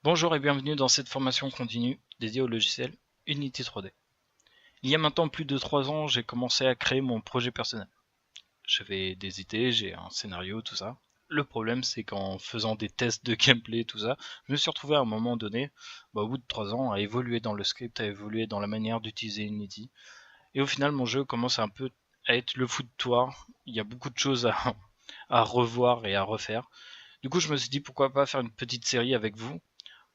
Bonjour et bienvenue dans cette formation continue dédiée au logiciel Unity 3D. Il y a maintenant plus de 3 ans, j'ai commencé à créer mon projet personnel. J'avais des idées, j'ai un scénario, tout ça. Le problème, c'est qu'en faisant des tests de gameplay, tout ça, je me suis retrouvé à un moment donné, au bout de 3 ans, à évoluer dans le script, à évoluer dans la manière d'utiliser Unity. Et au final, mon jeu commence un peu à être le foutoir. Il y a beaucoup de choses à revoir et à refaire. Du coup, je me suis dit pourquoi pas faire une petite série avec vous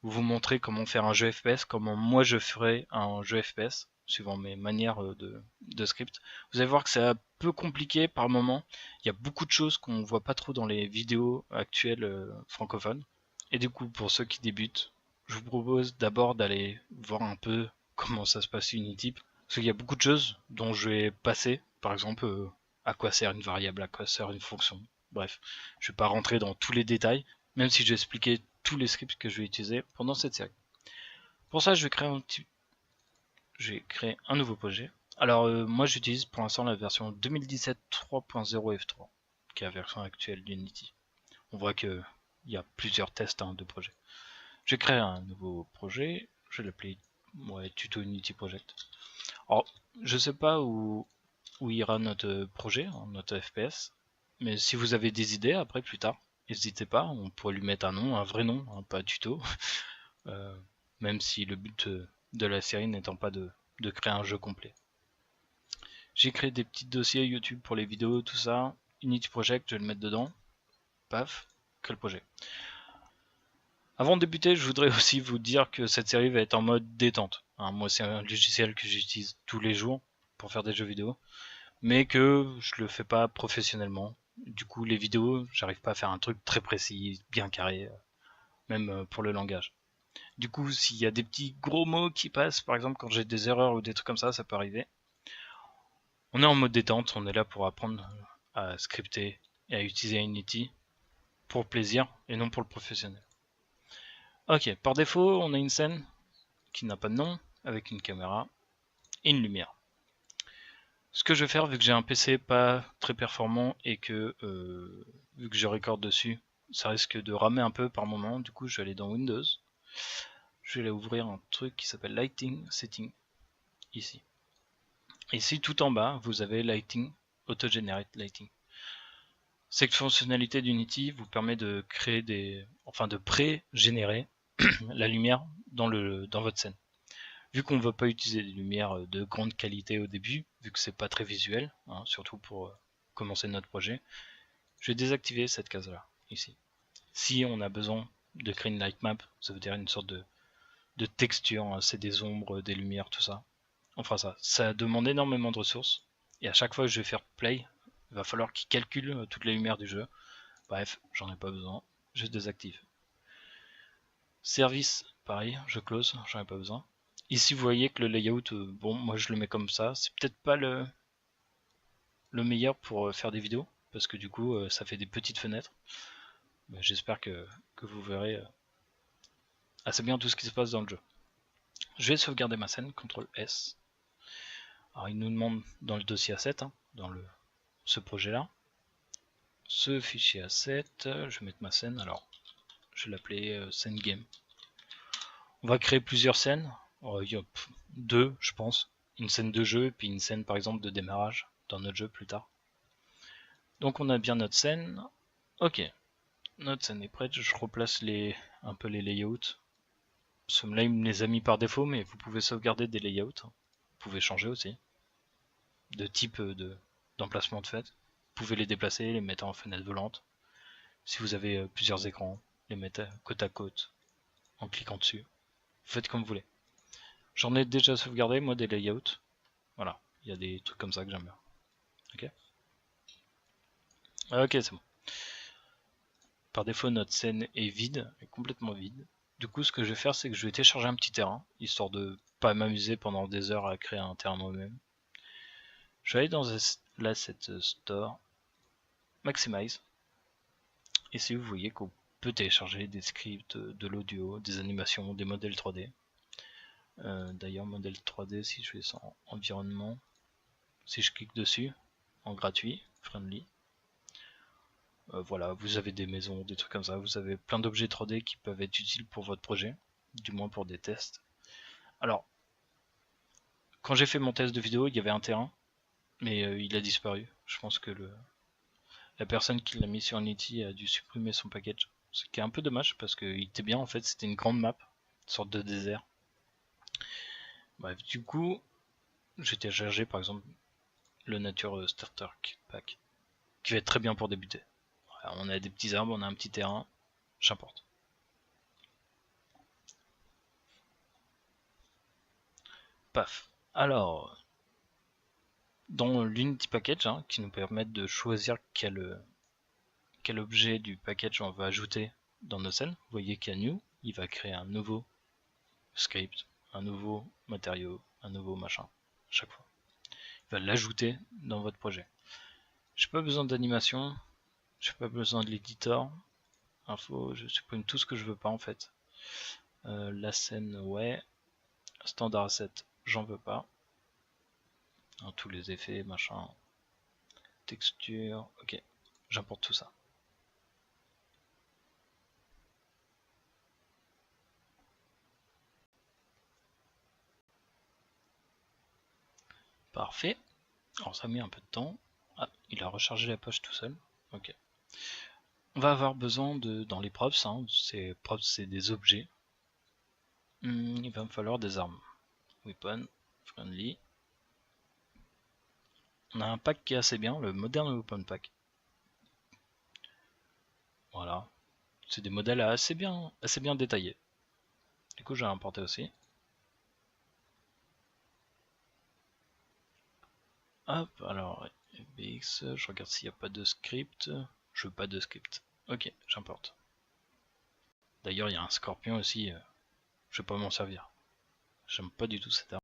vous montrer comment faire un jeu FPS, comment moi je ferais un jeu FPS, suivant mes manières de script. Vous allez voir que c'est un peu compliqué par moment. Il y a beaucoup de choses qu'on voit pas trop dans les vidéos actuelles francophones. Et du coup, pour ceux qui débutent, je vous propose d'abord d'aller voir un peu comment ça se passe Unity. Parce qu'il y a beaucoup de choses dont je vais passer. Par exemple, à quoi sert une variable, à quoi sert une fonction. Bref, je vais pas rentrer dans tous les détails, même si je vais expliquer tous les scripts que je vais utiliser pendant cette série. Pour ça, je vais créer un nouveau projet. Alors, moi, j'utilise pour l'instant la version 2017 3.0 F3, qui est la version actuelle d'Unity. On voit qu'il y a plusieurs tests de projet. Je vais créer un nouveau projet. Je vais l'appeler Tuto Unity Project. Alors, je sais pas où ira notre projet, notre FPS, mais si vous avez des idées après plus tard, n'hésitez pas, on pourrait lui mettre un nom, un vrai nom, pas tuto. Euh, Même si le but de la série n'étant pas de créer un jeu complet. J'ai créé des petits dossiers YouTube pour les vidéos, tout ça. Unity Project, je vais le mettre dedans. Paf, crée le projet. Avant de débuter, je voudrais aussi vous dire que cette série va être en mode détente. Moi, c'est un logiciel que j'utilise tous les jours pour faire des jeux vidéo, mais que je le fais pas professionnellement. Du coup, les vidéos, j'arrive pas à faire un truc très précis, bien carré, même pour le langage. Du coup, s'il y a des petits gros mots qui passent, par exemple quand j'ai des erreurs ou des trucs comme ça peut arriver. On est en mode détente, on est là pour apprendre à scripter et à utiliser Unity pour le plaisir et non pour le professionnel. Ok, par défaut, on a une scène qui n'a pas de nom, avec une caméra et une lumière. Ce que je vais faire, vu que j'ai un PC pas très performant et que vu que je recorde dessus, ça risque de ramer un peu par moment, du coup je vais aller dans Windows. Je vais aller ouvrir un truc qui s'appelle Lighting Setting, ici. Ici, tout en bas, vous avez Lighting, Auto-Generate Lighting. Cette fonctionnalité d'Unity vous permet de créer de pré-générer la lumière dans votre scène. Vu qu'on ne veut pas utiliser des lumières de grande qualité au début, vu que c'est pas très visuel, surtout pour commencer notre projet, je vais désactiver cette case-là, ici. Si on a besoin de créer une light map, ça veut dire une sorte de texture, c'est des ombres, des lumières, tout ça. On fera ça. Ça demande énormément de ressources, et à chaque fois que je vais faire play, il va falloir qu'il calcule toutes les lumières du jeu. Bref, j'en ai pas besoin, je désactive. Service, pareil, je close, j'en ai pas besoin. Ici, vous voyez que le layout, bon, moi je le mets comme ça. C'est peut-être pas le meilleur pour faire des vidéos, parce que du coup, ça fait des petites fenêtres. J'espère que vous verrez assez bien tout ce qui se passe dans le jeu. Je vais sauvegarder ma scène, CTRL S. Alors, il nous demande dans le dossier asset, dans ce projet-là, ce fichier asset, je vais mettre ma scène, alors je vais l'appeler scène game. On va créer plusieurs scènes. Il y a deux, je pense. Une scène de jeu, puis une scène par exemple de démarrage dans notre jeu plus tard. Donc on a bien notre scène. Ok, notre scène est prête. Je replace un peu les layouts. Là, il me les a mis par défaut, mais vous pouvez sauvegarder des layouts. Vous pouvez changer aussi de type d'emplacement de fait. Vous pouvez les déplacer, les mettre en fenêtre volante. Si vous avez plusieurs écrans, les mettre côte à côte en cliquant dessus. Vous faites comme vous voulez. J'en ai déjà sauvegardé, moi, des layouts. Voilà, il y a des trucs comme ça que j'aime bien. Ok, c'est bon. Par défaut, notre scène est vide, est complètement vide. Du coup, ce que je vais faire, c'est que je vais télécharger un petit terrain, histoire de pas m'amuser pendant des heures à créer un terrain moi-même. Je vais aller dans l'asset store, maximize. Ici, vous voyez qu'on peut télécharger des scripts, de l'audio, des animations, des modèles 3D. D'ailleurs, modèle 3D, si je fais ça en environnement, si je clique dessus, en gratuit, friendly, Voilà, vous avez des maisons, des trucs comme ça, vous avez plein d'objets 3D qui peuvent être utiles pour votre projet, du moins pour des tests. Alors, quand j'ai fait mon test de vidéo, il y avait un terrain, mais il a disparu. Je pense que la personne qui l'a mis sur Unity a dû supprimer son package. Ce qui est un peu dommage parce qu'il était bien en fait, c'était une grande map, une sorte de désert. Bref, du coup, j'étais chargé par exemple le Nature Starter Pack, qui va être très bien pour débuter. Voilà, on a des petits arbres, on a un petit terrain, j'importe. Paf. Alors, dans l'Unity Package, hein, qui nous permet de choisir quel objet du package on va ajouter dans nos scènes, vous voyez qu'il y a New, il va créer un nouveau script, un nouveau matériau, un nouveau machin, à chaque fois. Il va l'ajouter dans votre projet. J'ai pas besoin d'animation, j'ai pas besoin de l'éditeur, info, je supprime tout ce que je veux pas en fait. La scène, ouais. Standard asset, j'en veux pas. Hein, tous les effets, machin. Texture, ok. J'importe tout ça. Parfait. Alors ça a mis un peu de temps. Ah, il a rechargé la page tout seul. Ok. On va avoir besoin de, dans les props, hein, ces props c'est des objets. Il va me falloir des armes. Weapon, friendly. On a un pack qui est assez bien, le Modern Weapon Pack. Voilà. C'est des modèles assez bien détaillés. Du coup j'ai importé aussi. Hop, alors BX, je regarde s'il n'y a pas de script. Je veux pas de script. Ok, j'importe. D'ailleurs, il y a un scorpion aussi, je vais pas m'en servir. J'aime pas du tout cette arme.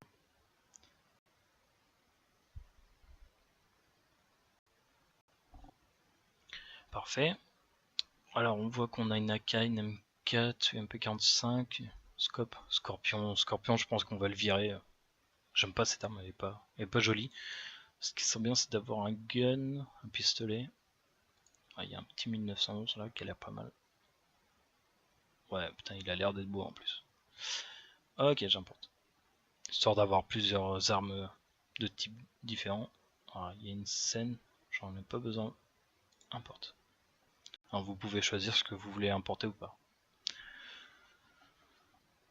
Parfait. Alors, on voit qu'on a une AK, une M4, une MP45, scope, scorpion. Scorpion, je pense qu'on va le virer. J'aime pas cette arme, elle est pas jolie. Ce qui serait bien, c'est d'avoir un gun, un pistolet. Ah, il y a un petit 1911 là qui a l'air pas mal. Ouais, putain, il a l'air d'être beau en plus. Ok, j'importe. Histoire d'avoir plusieurs armes de types différents. Alors, il y a une scène, j'en ai pas besoin. Importe. Alors, vous pouvez choisir ce que vous voulez importer ou pas.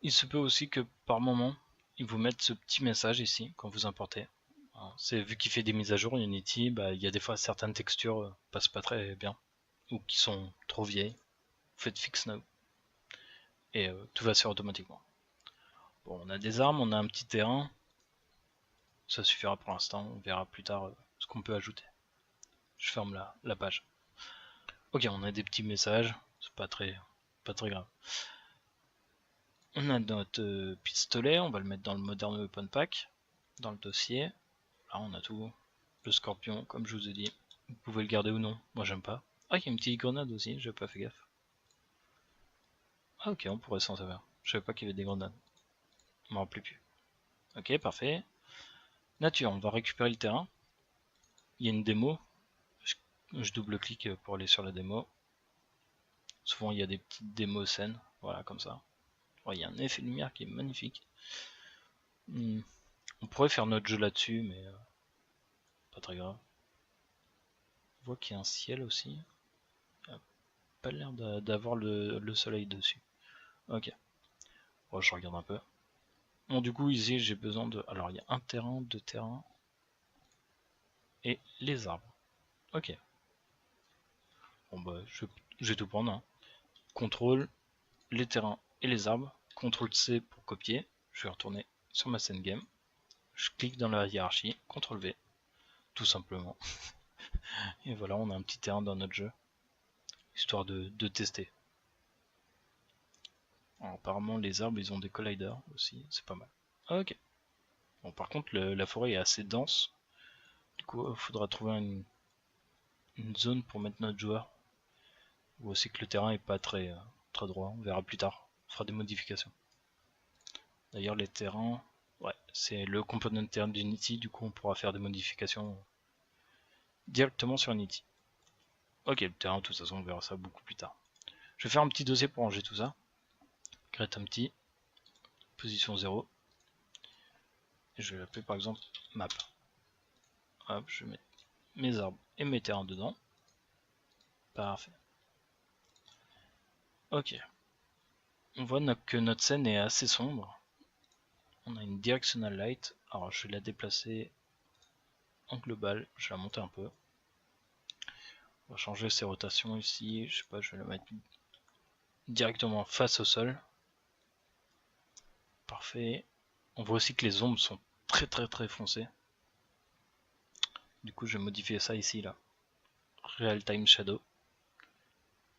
Il se peut aussi que par moment, ils vous mettent ce petit message ici quand vous importez. C'est vu qu'il fait des mises à jour Unity, bah, il y a des fois certaines textures passent pas très bien ou qui sont trop vieilles. Vous faites fix now et tout va se faire automatiquement. Bon, on a des armes, on a un petit terrain. Ça suffira pour l'instant, on verra plus tard ce qu'on peut ajouter. Je ferme la page. Ok, on a des petits messages, c'est pas très grave. On a notre pistolet, on va le mettre dans le Modern Weapon Pack, dans le dossier. Là, on a tout. Le scorpion, comme je vous ai dit. Vous pouvez le garder ou non. Moi, j'aime pas. Ah, il y a une petite grenade aussi, j'ai pas fait gaffe. Ah, ok, on pourrait s'en servir. Je savais pas qu'il y avait des grenades. Je m'en rappelais plus. Ok, parfait. Nature, on va récupérer le terrain. Il y a une démo. Je double-clique pour aller sur la démo. Souvent, il y a des petites démos scènes. Voilà, comme ça. Il y a un effet lumière qui est magnifique. On pourrait faire notre jeu là-dessus, mais pas très grave. On voit qu'il y a un ciel aussi. Il a pas l'air d'avoir le soleil dessus. Ok. Bon, je regarde un peu. Bon, du coup, ici, j'ai besoin de... Alors, il y a un terrain, deux terrains. Et les arbres. Ok. Bon, bah, je vais tout prendre. Hein. Contrôle, les terrains et les arbres. Contrôle C pour copier. Je vais retourner sur ma scène game. Je clique dans la hiérarchie. Contrôle V. Tout simplement. Et voilà, on a un petit terrain dans notre jeu. Histoire de tester. Alors, apparemment, les arbres, ils ont des colliders aussi. C'est pas mal. Ok. Bon, par contre, la forêt est assez dense. Du coup, il faudra trouver une zone pour mettre notre joueur. Ou aussi que le terrain est pas très droit. On verra plus tard. On fera des modifications. D'ailleurs, les terrains, ouais, c'est le component terrain d'Unity. Du coup, on pourra faire des modifications directement sur Unity. Ok, le terrain, de toute façon, on verra ça beaucoup plus tard. Je vais faire un petit dossier pour ranger tout ça. Create un petit. Position 0. Et je vais l'appeler par exemple map. Hop, je mets mes arbres et mes terrains dedans. Parfait. Ok. On voit que notre scène est assez sombre. On a une directional light. Alors je vais la déplacer en global. Je vais la monter un peu. On va changer ses rotations ici. Je sais pas, je vais la mettre directement face au sol. Parfait. On voit aussi que les ombres sont très foncées. Du coup, je vais modifier ça ici, là. Real Time Shadow.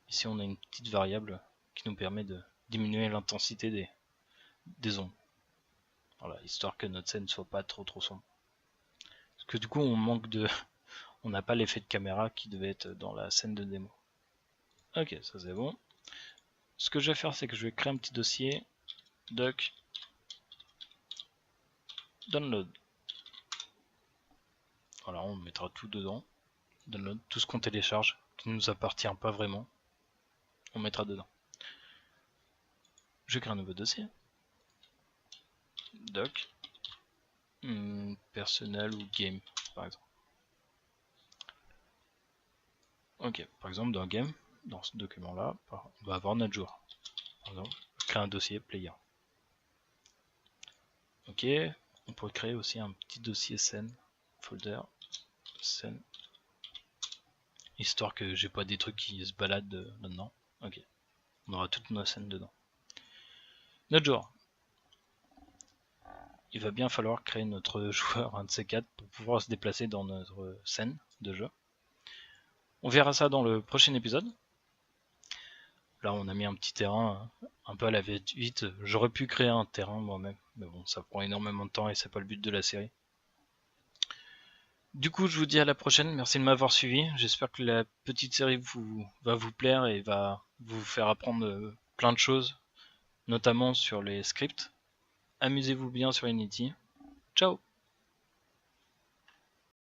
Ici, on a une petite variable qui nous permet de diminuer l'intensité des ombres. Voilà, histoire que notre scène soit pas trop sombre. Parce que du coup, on manque de... On n'a pas l'effet de caméra qui devait être dans la scène de démo. Ok, ça c'est bon. Ce que je vais faire, c'est que je vais créer un petit dossier doc download. Voilà, on mettra tout dedans. Download, tout ce qu'on télécharge, qui ne nous appartient pas vraiment, on mettra dedans. Je crée un nouveau dossier. Doc. Personnel ou game, par exemple. Ok, par exemple dans game, dans ce document-là, on va avoir notre joueur. Par exemple, créer un dossier player. Ok, on peut créer aussi un petit dossier scène, folder, scène, histoire que j'ai pas des trucs qui se baladent là-dedans. Ok, on aura toutes nos scènes dedans. Notre joueur. Il va bien falloir créer notre joueur, un de ces quatre, pour pouvoir se déplacer dans notre scène de jeu. On verra ça dans le prochain épisode. Là, on a mis un petit terrain un peu à la vite. J'aurais pu créer un terrain moi-même, mais bon, ça prend énormément de temps et c'est pas le but de la série. Du coup, je vous dis à la prochaine. Merci de m'avoir suivi. J'espère que la petite série va vous plaire et va vous faire apprendre plein de choses, notamment sur les scripts. Amusez-vous bien sur Unity. Ciao!